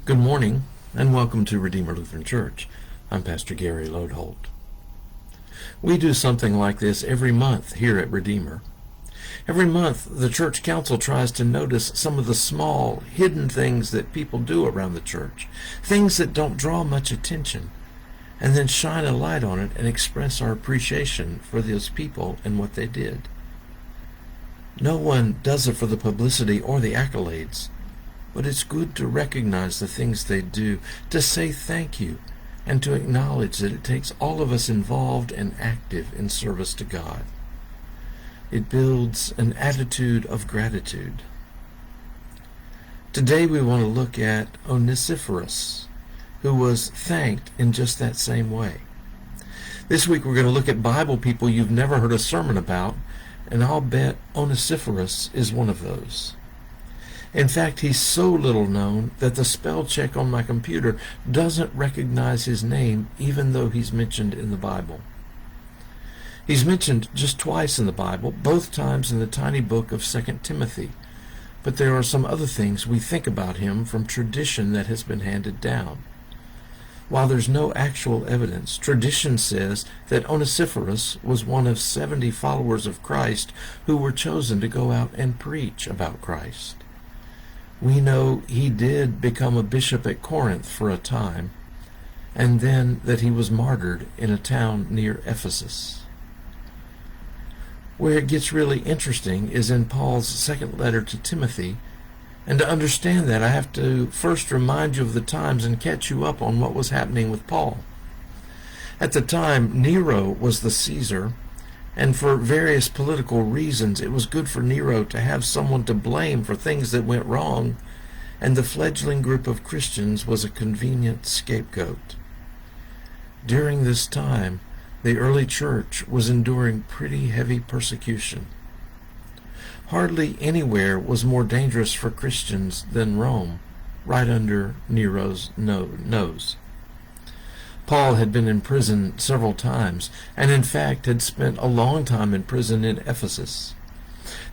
Good morning, and welcome to Redeemer Lutheran Church. I'm Pastor Gary Lodholt. We do something like this every month here at Redeemer. Every month, the church council tries to notice some of the small, hidden things that people do around the church, things that don't draw much attention, and then shine a light on it and express our appreciation for those people and what they did. No one does it for the publicity or the accolades, but it's good to recognize the things they do, to say thank you, and to acknowledge that it takes all of us involved and active in service to God. It builds an attitude of gratitude. Today we want to look at Onesiphorus, who was thanked in just that same way. This week we're going to look at Bible people you've never heard a sermon about, and I'll bet Onesiphorus is one of those. In fact, he's so little known that the spell check on my computer doesn't recognize his name, even though he's mentioned in the Bible. He's mentioned just twice in the Bible, both times in the tiny book of 2 Timothy. But there are some other things we think about him from tradition that has been handed down. While there's no actual evidence, tradition says that Onesiphorus was one of 70 followers of Christ who were chosen to go out and preach about Christ. We know he did become a bishop at Corinth for a time, and then that he was martyred in a town near Ephesus. Where it gets really interesting is in Paul's second letter to Timothy, and to understand that I have to first remind you of the times and catch you up on what was happening with Paul. At the time, Nero was the Caesar, and for various political reasons, it was good for Nero to have someone to blame for things that went wrong, and the fledgling group of Christians was a convenient scapegoat. During this time, the early church was enduring pretty heavy persecution. Hardly anywhere was more dangerous for Christians than Rome, right under Nero's nose. Paul had been in prison several times, and in fact had spent a long time in prison in Ephesus.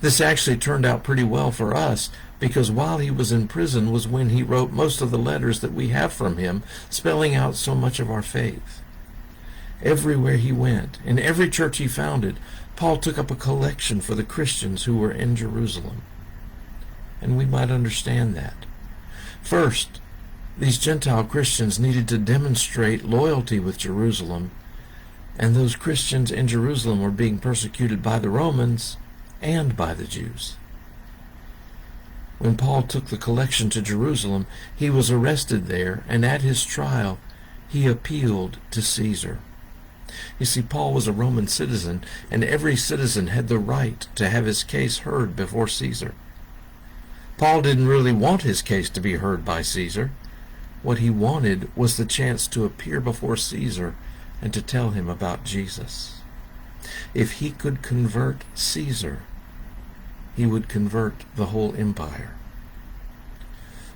This actually turned out pretty well for us, because while he was in prison was when he wrote most of the letters that we have from him, spelling out so much of our faith. Everywhere he went, in every church he founded, Paul took up a collection for the Christians who were in Jerusalem. And we might understand that. First, these Gentile Christians needed to demonstrate loyalty with Jerusalem, and those Christians in Jerusalem were being persecuted by the Romans and by the Jews. When Paul took the collection to Jerusalem, he was arrested there, and at his trial, he appealed to Caesar. You see, Paul was a Roman citizen, and every citizen had the right to have his case heard before Caesar. Paul didn't really want his case to be heard by Caesar. What he wanted was the chance to appear before Caesar and to tell him about Jesus. If he could convert Caesar, he would convert the whole empire.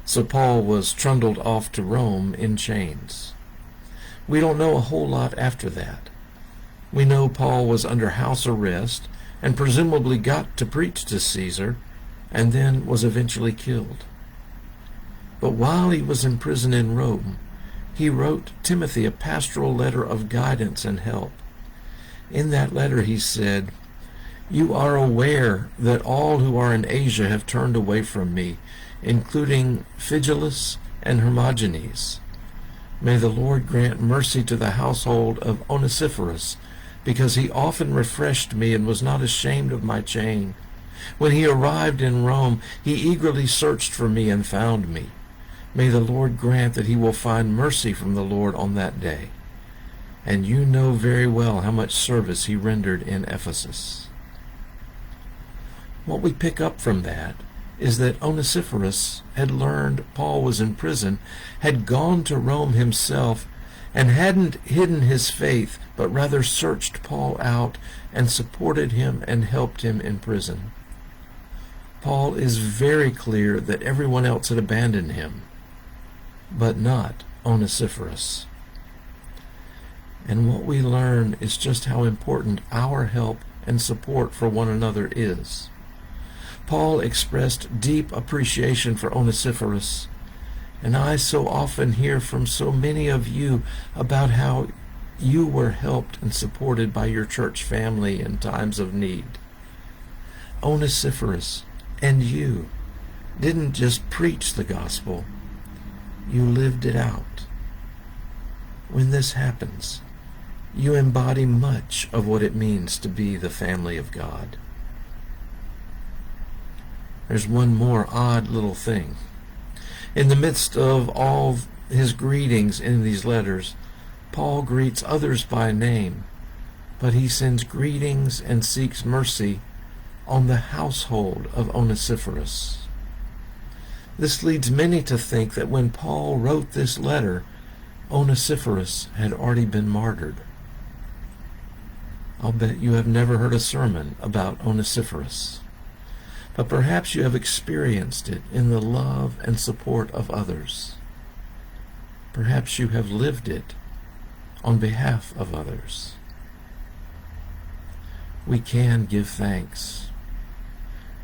So Paul was trundled off to Rome in chains. We don't know a whole lot after that. We know Paul was under house arrest and presumably got to preach to Caesar and then was eventually killed. But while he was in prison in Rome, he wrote Timothy a pastoral letter of guidance and help. In that letter he said, "You are aware that all who are in Asia have turned away from me, including Phygelus and Hermogenes. May the Lord grant mercy to the household of Onesiphorus, because he often refreshed me and was not ashamed of my chain. When he arrived in Rome, he eagerly searched for me and found me. May the Lord grant that he will find mercy from the Lord on that day. And you know very well how much service he rendered in Ephesus." What we pick up from that is that Onesiphorus had learned Paul was in prison, had gone to Rome himself, and hadn't hidden his faith, but rather searched Paul out and supported him and helped him in prison. Paul is very clear that everyone else had abandoned him, but not Onesiphorus. And what we learn is just how important our help and support for one another is. Paul expressed deep appreciation for Onesiphorus, And I so often hear from so many of you about how you were helped and supported by your church family in times of need. Onesiphorus and you didn't just preach the gospel, you lived it out. When this happens, you embody much of what it means to be the family of God. There's one more odd little thing. In the midst of all his greetings in these letters, Paul greets others by name, but he sends greetings and seeks mercy on the household of Onesiphorus. This leads many to think that when Paul wrote this letter, Onesiphorus had already been martyred. I'll bet you have never heard a sermon about Onesiphorus, but perhaps you have experienced it in the love and support of others. Perhaps you have lived it on behalf of others. We can give thanks.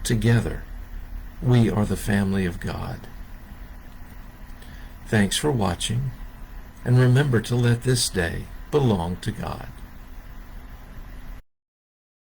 Together, we are the family of God. Thanks for watching, and remember to let this day belong to God.